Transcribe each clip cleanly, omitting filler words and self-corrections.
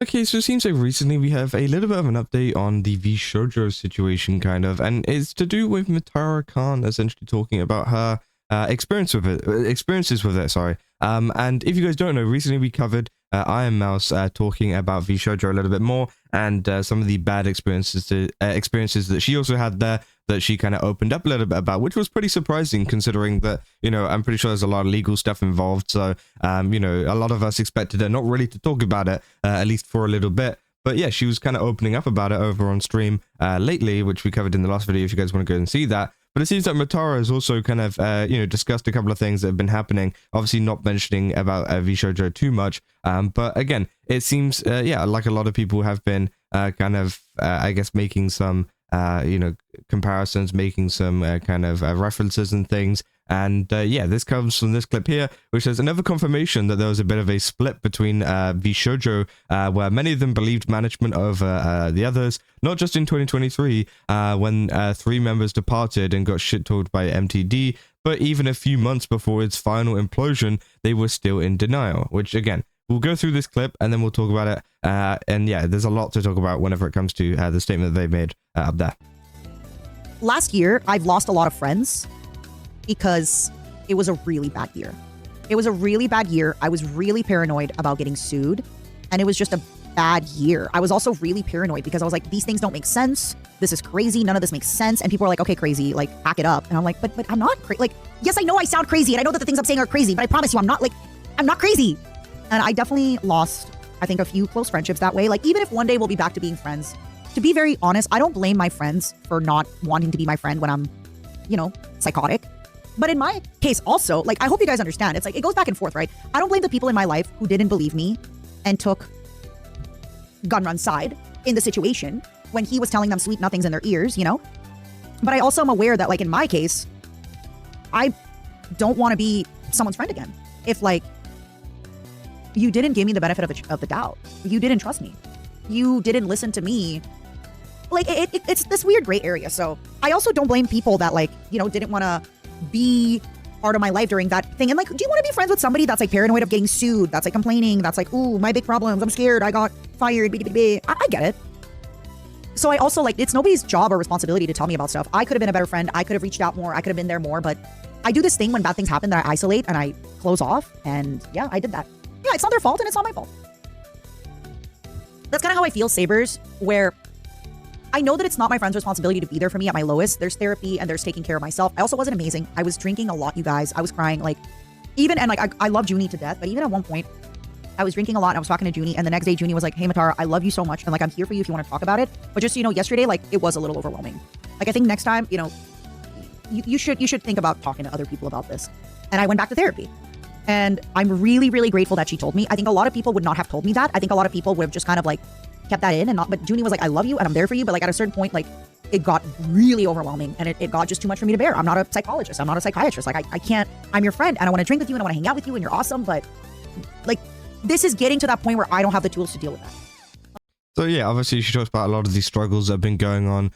Okay, so it seems like recently we have a little bit of an update on the Vshojo situation, kind of, and it's to do with Matara Kan essentially talking about her experiences with it. Sorry. And if you guys don't know, recently we covered ironmouse talking about Vshojo a little bit more, and some of the bad experiences that she also had there, that she kind of opened up a little bit about, which was pretty surprising considering that, you know, I'm pretty sure there's a lot of legal stuff involved. So, you know, a lot of us expected her not really to talk about it, at least for a little bit. But yeah, she was kind of opening up about it over on stream lately, which we covered in the last video if you guys want to go and see that. But it seems that Matara has also kind of, you know, discussed a couple of things that have been happening. Obviously not mentioning about Vshojo too much. But again, it seems, yeah, like a lot of people have been kind of, I guess, making some, you know, comparisons, making some kind of references and things. And yeah, this comes from this clip here, which is another confirmation that there was a bit of a split between Vshojo, where many of them believed management over the others, not just in 2023, when 3 members departed and got shit-talked by MTD, but even a few months before its final implosion, they were still in denial, which again, we'll go through this clip and then we'll talk about it. And yeah, there's a lot to talk about whenever it comes to the statement that they made up there. Last year, I've lost a lot of friends because it was a really bad year. It was a really bad year. I was really paranoid about getting sued, and it was just a bad year. I was also really paranoid because I was like, these things don't make sense. This is crazy. None of this makes sense. And people are like, okay, crazy, like, back it up. And I'm like, but I'm not crazy. Like, yes, I know I sound crazy, and I know that the things I'm saying are crazy, but I promise you, I'm not crazy. And I definitely lost, I think, a few close friendships that way. Like, even if one day we'll be back to being friends, to be very honest, I don't blame my friends for not wanting to be my friend when I'm, you know, psychotic. But in my case also, like, I hope you guys understand, it's like, it goes back and forth, right? I don't blame the people in my life who didn't believe me and took Gunrun's side in the situation when he was telling them sweet nothings in their ears, you know? But I also am aware that, like, in my case, I don't want to be someone's friend again. If, like, you didn't give me the benefit of the doubt. You didn't trust me. You didn't listen to me. Like, it's this weird gray area. So I also don't blame people that, like, you know, didn't want to be part of my life during that thing. And like, do you want to be friends with somebody that's like paranoid of getting sued, that's like complaining, that's like, ooh, my big problems, I'm scared, I got fired, I get it. So I also, like, it's nobody's job or responsibility to tell me about stuff. I could have been a better friend, I could have reached out more, I could have been there more, but I do this thing when bad things happen that I isolate and I close off, and yeah, I did that. Yeah, it's not their fault and it's not my fault. That's kind of how I feel, Sabers, where I know that it's not my friend's responsibility to be there for me at my lowest. There's therapy and there's taking care of myself. I also wasn't amazing. I was drinking a lot, you guys. I was crying, like, even, and like, I love Junie to death, but even at one point, I was drinking a lot and I was talking to Junie, and the next day Junie was like, hey, Matara, I love you so much, and like, I'm here for you if you want to talk about it. But just so you know, yesterday, like, it was a little overwhelming. Like, I think next time, you know, you should think about talking to other people about this. And I went back to therapy. And I'm really, really grateful that she told me. I think a lot of people would not have told me that. I think a lot of people would have just kind of like kept that in and not, but Junie was like, I love you and I'm there for you. But like, at a certain point, like, it got really overwhelming and it got just too much for me to bear. I'm not a psychologist. I'm not a psychiatrist. Like, I can't, I'm your friend and I want to drink with you and I want to hang out with you and you're awesome. But like, this is getting to that point where I don't have the tools to deal with that. So yeah, obviously she talks about a lot of these struggles that have been going on,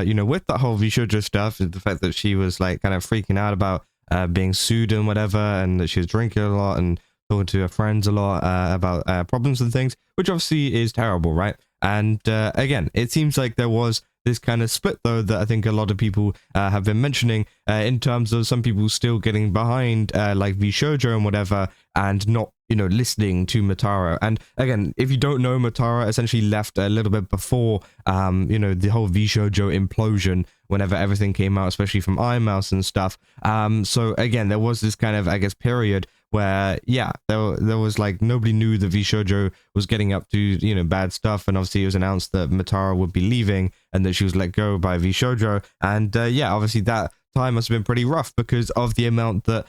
you know, with that whole Vshojo stuff, the fact that she was like kind of freaking out about being sued and whatever, and that she was drinking a lot and talking to her friends a lot about problems and things, which obviously is terrible, right? And again, it seems like there was this kind of split, though, that I think a lot of people have been mentioning in terms of some people still getting behind like Vshojo and whatever, and not, you know, listening to Matara. And again, if you don't know, Matara essentially left a little bit before, you know, the whole Vshojo implosion, whenever everything came out, especially from ironmouse and stuff. So again, there was this kind of, I guess, period where, yeah, there was like, nobody knew that Vshojo was getting up to, you know, bad stuff. And obviously it was announced that Matara would be leaving and that she was let go by Vshojo. And yeah, obviously that time must have been pretty rough because of the amount that,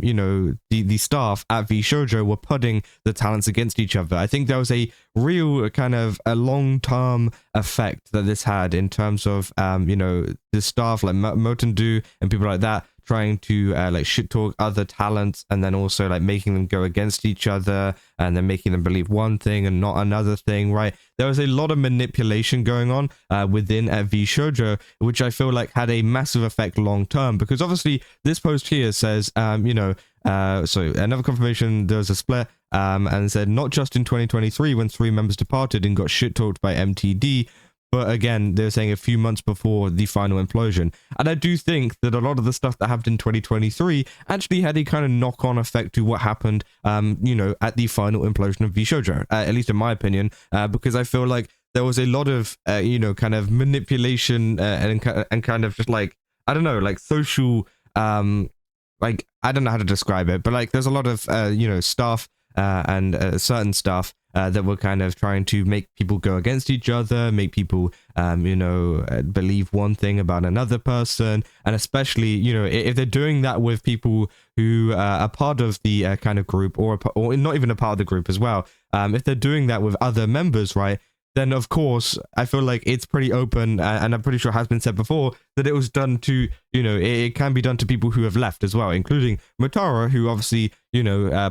you know, the staff at Vshojo were putting the talents against each other. I think there was a real kind of a long-term effect that this had in terms of, you know, the staff like Motendu and people like that trying to like shit talk other talents, and then also like making them go against each other, and then making them believe one thing and not another thing, right? There was a lot of manipulation going on within Vshojo, which I feel like had a massive effect long term, because obviously this post here says, so another confirmation, there was a split, and said not just in 2023 when 3 members departed and got shit talked by MTD, but again, they're saying a few months before the final implosion. And I do think that a lot of the stuff that happened in 2023 actually had a kind of knock-on effect to what happened, at the final implosion of Vshojo, at least in my opinion, because I feel like there was a lot of, kind of manipulation and kind of just like, I don't know, like social, like, I don't know how to describe it, but like there's a lot of, stuff and certain stuff that were kind of trying to make people go against each other, make people, believe one thing about another person. And especially, if they're doing that with people who are part of the kind of group, or not even a part of the group as well, if they're doing that with other members, right, then of course, I feel like it's pretty open, and I'm pretty sure it has been said before, that it was done to, it can be done to people who have left as well, including Matara, who obviously,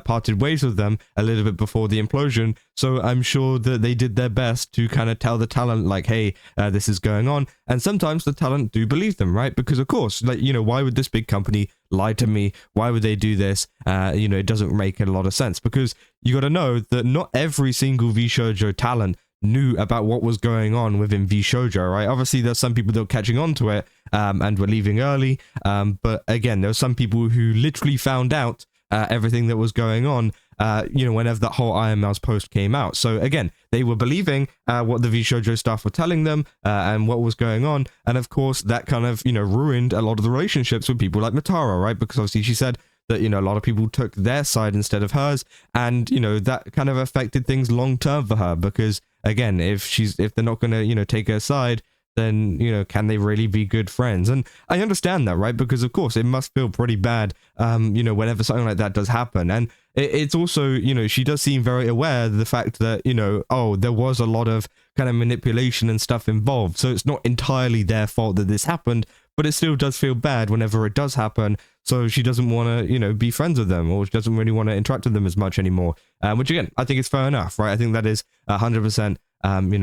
parted ways with them a little bit before the implosion. So I'm sure that they did their best to kind of tell the talent, like, hey, this is going on. And sometimes the talent do believe them, right? Because of course, like, why would this big company lie to me? Why would they do this? It doesn't make a lot of sense, because you got to know that not every single Vshojo talent knew about what was going on within Vshojo, right? Obviously, there's some people that were catching on to it and were leaving early. But again, there were some people who literally found out everything that was going on, whenever that whole ironmouse post came out. So again, they were believing what the Vshojo staff were telling them and what was going on. And of course, that kind of, ruined a lot of the relationships with people like Matara, right? Because obviously she said that, a lot of people took their side instead of hers. And, that kind of affected things long term for her, because again, if they're not going to, take her side, then, can they really be good friends? And I understand that, right? Because of course it must feel pretty bad, whenever something like that does happen. And it's also, she does seem very aware of the fact that, there was a lot of kind of manipulation and stuff involved. So it's not entirely their fault that this happened, but it still does feel bad whenever it does happen. So she doesn't want to, be friends with them, or she doesn't really want to interact with them as much anymore. Which again, I think is fair enough, right? I think that is 100%,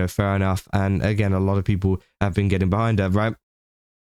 fair enough. And again, a lot of people have been getting behind her, right?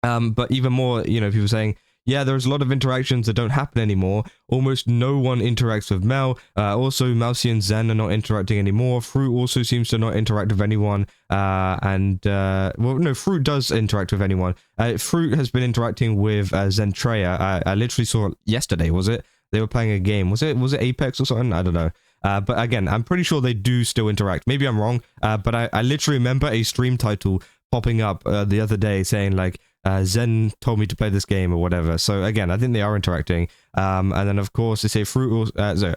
But even more, people saying, yeah, there's a lot of interactions that don't happen anymore. Almost no one interacts with Mel. Also, Mousy and Zen are not interacting anymore. Fruit also seems to not interact with anyone. Fruit does interact with anyone. Fruit has been interacting with Zentreya. I literally saw it yesterday, was it? They were playing a game. Was it Apex or something? I don't know. But again, I'm pretty sure they do still interact. Maybe I'm wrong, but I literally remember a stream title popping up the other day saying like, Zen told me to play this game or whatever. So again, I think they are interacting. And then of course they say Fruit also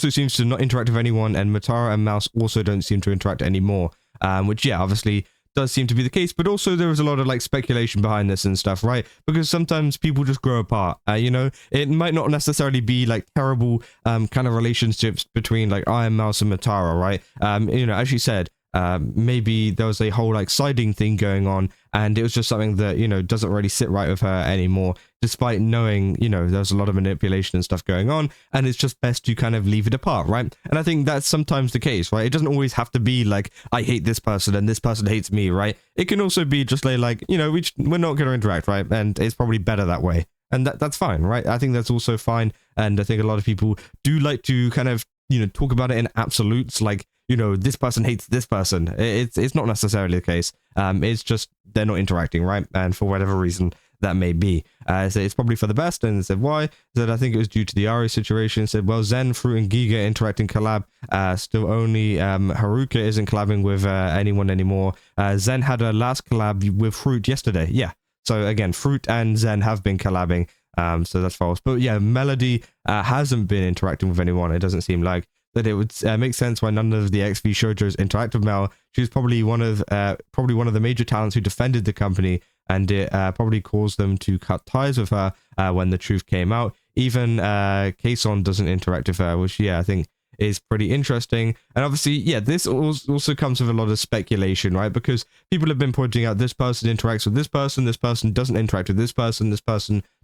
seems to not interact with anyone, and Matara and Mouse also don't seem to interact anymore. Which yeah, obviously does seem to be the case, but also there is a lot of like speculation behind this and stuff, right? Because sometimes people just grow apart. It might not necessarily be like terrible kind of relationships between like ironmouse and Matara, right? As you said, maybe there was a whole like siding thing going on, and it was just something that doesn't really sit right with her anymore, despite knowing there's a lot of manipulation and stuff going on, and it's just best to kind of leave it apart, right? And I think that's sometimes the case, right? It doesn't always have to be like I hate this person and this person hates me, right? It can also be just like we're not going to interact, right? And it's probably better that way, and that's fine, right? I think that's also fine. And I think a lot of people do like to kind of talk about it in absolutes, like this person hates this person. It's not necessarily the case. It's just they're not interacting, right? And for whatever reason that may be. So it's probably for the best. And said why? Said I think it was due to the Ari situation. Said well, Zen, Fruit, and Giga interacting collab. Still only Haruka isn't collabing with anyone anymore. Zen had a last collab with Fruit yesterday. Yeah. So again, Fruit and Zen have been collabing. So that's false. But yeah, Melody hasn't been interacting with anyone. It doesn't seem like. That it would make sense why none of the ex-Vshojos interact with Mel. She was probably one of the major talents who defended the company, and it probably caused them to cut ties with her when the truth came out. Even Kason doesn't interact with her, which yeah, I think is pretty interesting. And obviously, yeah, this also comes with a lot of speculation, right? Because people have been pointing out this person interacts with this person doesn't interact with this person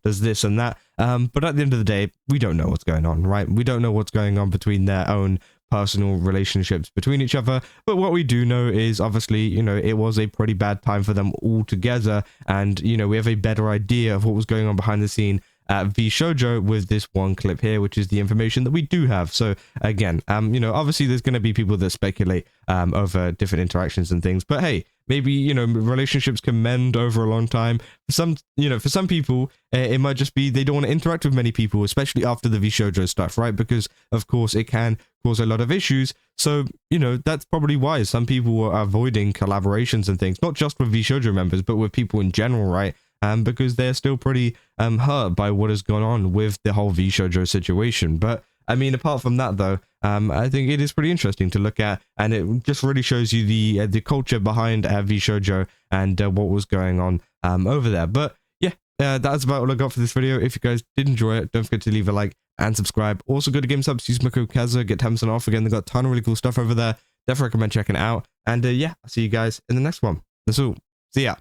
does this and that. But at the end of the day, we don't know what's going on, right? We don't know what's going on between their own personal relationships between each other. But what we do know is, obviously, you know, it was a pretty bad time for them all together. And, you know, we have a better idea of what was going on behind the scene at Vshojo with this one clip here, which is the information that we do have. So again, you know, obviously there's going to be people that speculate over different interactions and things, but hey, maybe, you know, relationships can mend over a long time. For some, you know, for some people, it might just be they don't want to interact with many people, especially after the Vshojo stuff, right? Because of course it can cause a lot of issues. So, you know, that's probably why some people are avoiding collaborations and things, not just with Vshojo members, but with people in general, right? Because they're still pretty hurt by what has gone on with the whole Vshojo situation. But I mean, apart from that, though, I think it is pretty interesting to look at, and it just really shows you the culture behind Vshojo and what was going on over there. But yeah, that's about all I got for this video. If you guys did enjoy it, don't forget to leave a like and subscribe. Also, go to GameSubs, use my code Kaza, get 10% off. Again, they've got a ton of really cool stuff over there. Definitely recommend checking it out. And yeah, I'll see you guys in the next one. That's all. See ya.